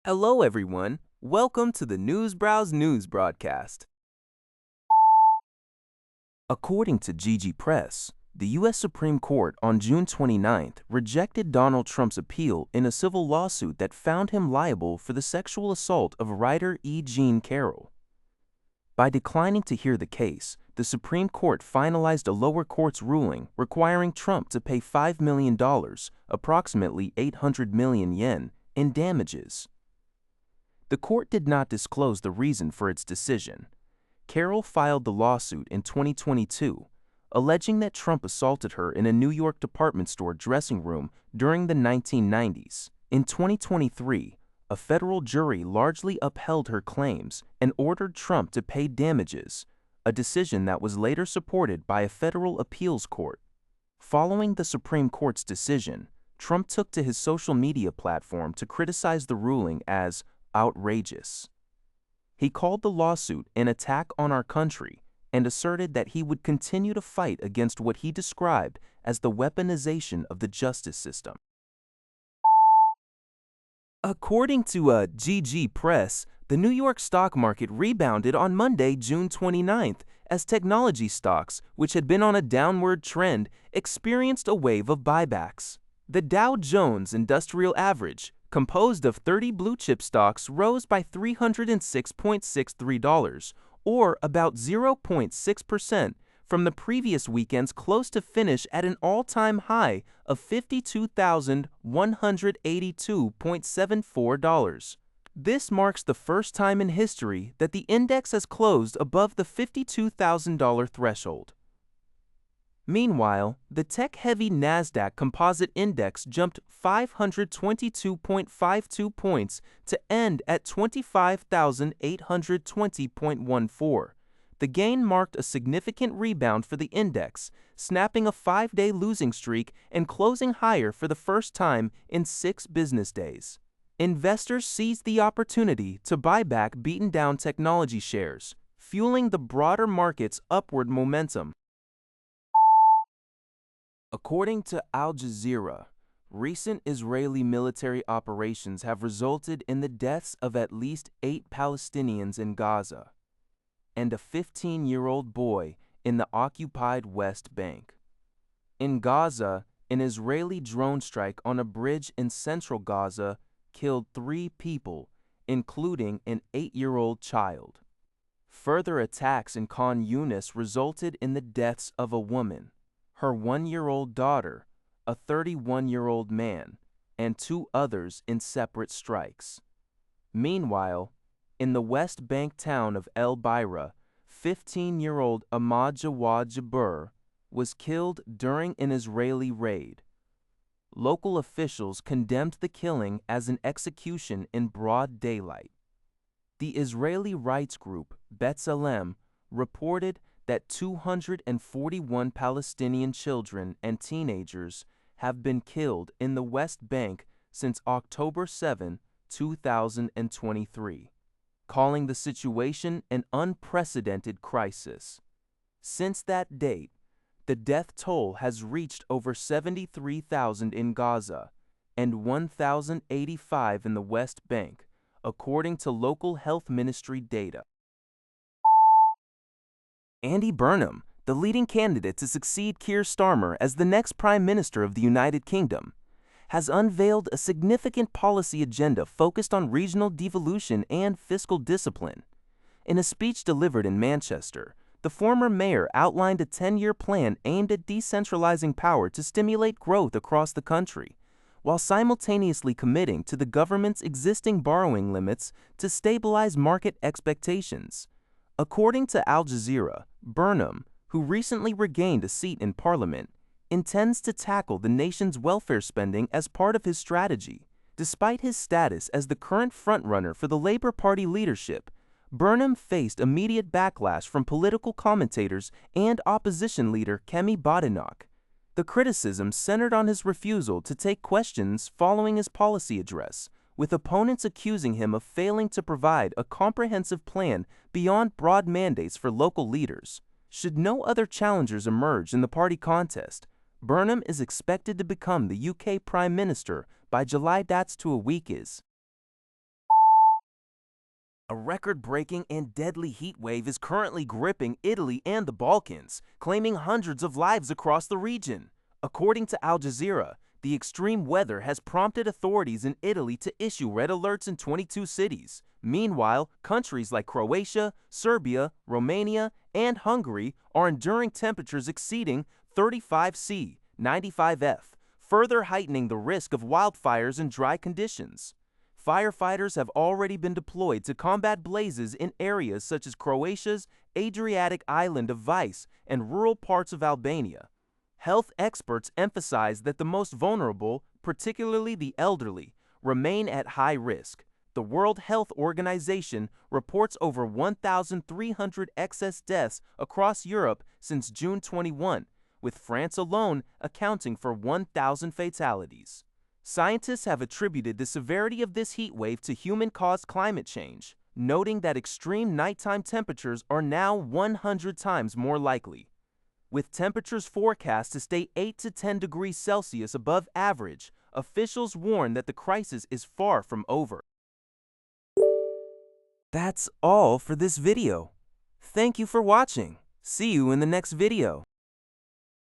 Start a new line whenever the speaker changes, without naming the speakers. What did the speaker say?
Hello, everyone. Welcome to the Newsbrowse News broadcast. According to GG Press, the U.S. Supreme Court on June 29th rejected Donald Trump's appeal in a civil lawsuit that found him liable for the sexual assault of writer JeanCarroll. By declining to hear the case, the Supreme Court finalized a lower court's ruling requiring Trump to pay $5 million, approximately 800 million yen, in damages. The court did not disclose the reason for its decision. Carroll filed the lawsuit in 2022, alleging that Trump assaulted her in a New York department store dressing room during the 1990s. In 2023, a federal jury largely upheld her claims and ordered Trump to pay damages, a decision that was later supported by a federal appeals court. Following the Supreme Court's decision, Trump took to his social media platform to criticize the ruling as outrageous. He called the lawsuit an attack on our country and asserted that he would continue to fight against what he described as the weaponization of the justice system. According to GG Press, the New York stock market rebounded on Monday, June 29th, as technology stocks, which had been on a downward trend, experienced a wave of buybacks. The Dow Jones Industrial Average, composed of 30 blue-chip stocks, rose by $306.63, or about 0.6%, from the previous weekend's close to finish at an all-time high of $52,182.74. This marks the first time in history that the index has closed above the $52,000 threshold. Meanwhile, the tech-heavy Nasdaq Composite Index jumped 522.52 points to end at 25,820.14. The gain marked a significant rebound for the index, snapping a 5-day losing streak and closing higher for the first time in 6 business days. Investors seized the opportunity to buy back beaten-down technology shares, fueling the broader market's upward momentum. According to Al Jazeera, recent Israeli military operations have resulted in the deaths of at least 8 Palestinians in Gaza and a 15-year-old boy in the occupied West Bank. In Gaza, an Israeli drone strike on a bridge in central Gaza killed 3 people, including an 8-year-old child. Further attacks in Khan Yunis resulted in the deaths of a woman, her 1-year-old daughter, a 31-year-old man, and 2 others in separate strikes. Meanwhile, in the West Bank town of El Beira, 15-year-old Ahmad Jawad Jabir was killed during an Israeli raid. Local officials condemned the killing as an execution in broad daylight. The Israeli rights group B'Tselem reported that 241 Palestinian children and teenagers have been killed in the West Bank since October 7, 2023, calling the situation an unprecedented crisis. Since that date, the death toll has reached over 73,000 in Gaza and 1,085 in the West Bank, according to local health ministry data. Andy Burnham, the leading candidate to succeed Keir Starmer as the next Prime Minister of the United Kingdom, has unveiled a significant policy agenda focused on regional devolution and fiscal discipline. In a speech delivered in Manchester, the former mayor outlined a 10-year plan aimed at decentralizing power to stimulate growth across the country, while simultaneously committing to the government's existing borrowing limits to stabilize market expectations. According to Al Jazeera, Burnham, who recently regained a seat in Parliament, intends to tackle the nation's welfare spending as part of his strategy. Despite his status as the current frontrunner for the Labour Party leadership, Burnham faced immediate backlash from political commentators and opposition leader Kemi Badenoch. The criticism centered on his refusal to take questions following his policy address, with opponents accusing him of failing to provide a comprehensive plan beyond broad mandates for local leaders. Should no other challengers emerge in the party contest, Burnham is expected to become the UK Prime Minister by July. That's to a week is. A record-breaking and deadly heat wave is currently gripping Italy and the Balkans, claiming hundreds of lives across the region. According to Al Jazeera, the extreme weather has prompted authorities in Italy to issue red alerts in 22 cities. Meanwhile, countries like Croatia, Serbia, Romania, and Hungary are enduring temperatures exceeding 35°C, 95°F, further heightening the risk of wildfires and dry conditions. Firefighters have already been deployed to combat blazes in areas such as Croatia's Adriatic island of Vis and rural parts of Albania. Health experts emphasize that the most vulnerable, particularly the elderly, remain at high risk. The World Health Organization reports over 1,300 excess deaths across Europe since June 21, with France alone accounting for 1,000 fatalities. Scientists have attributed the severity of this heat wave to human-caused climate change, noting that extreme nighttime temperatures are now 100 times more likely. With temperatures forecast to stay 8 to 10 degrees Celsius above average, officials warn that the crisis is far from over. That's all for this video. Thank you for watching. See you in the next video.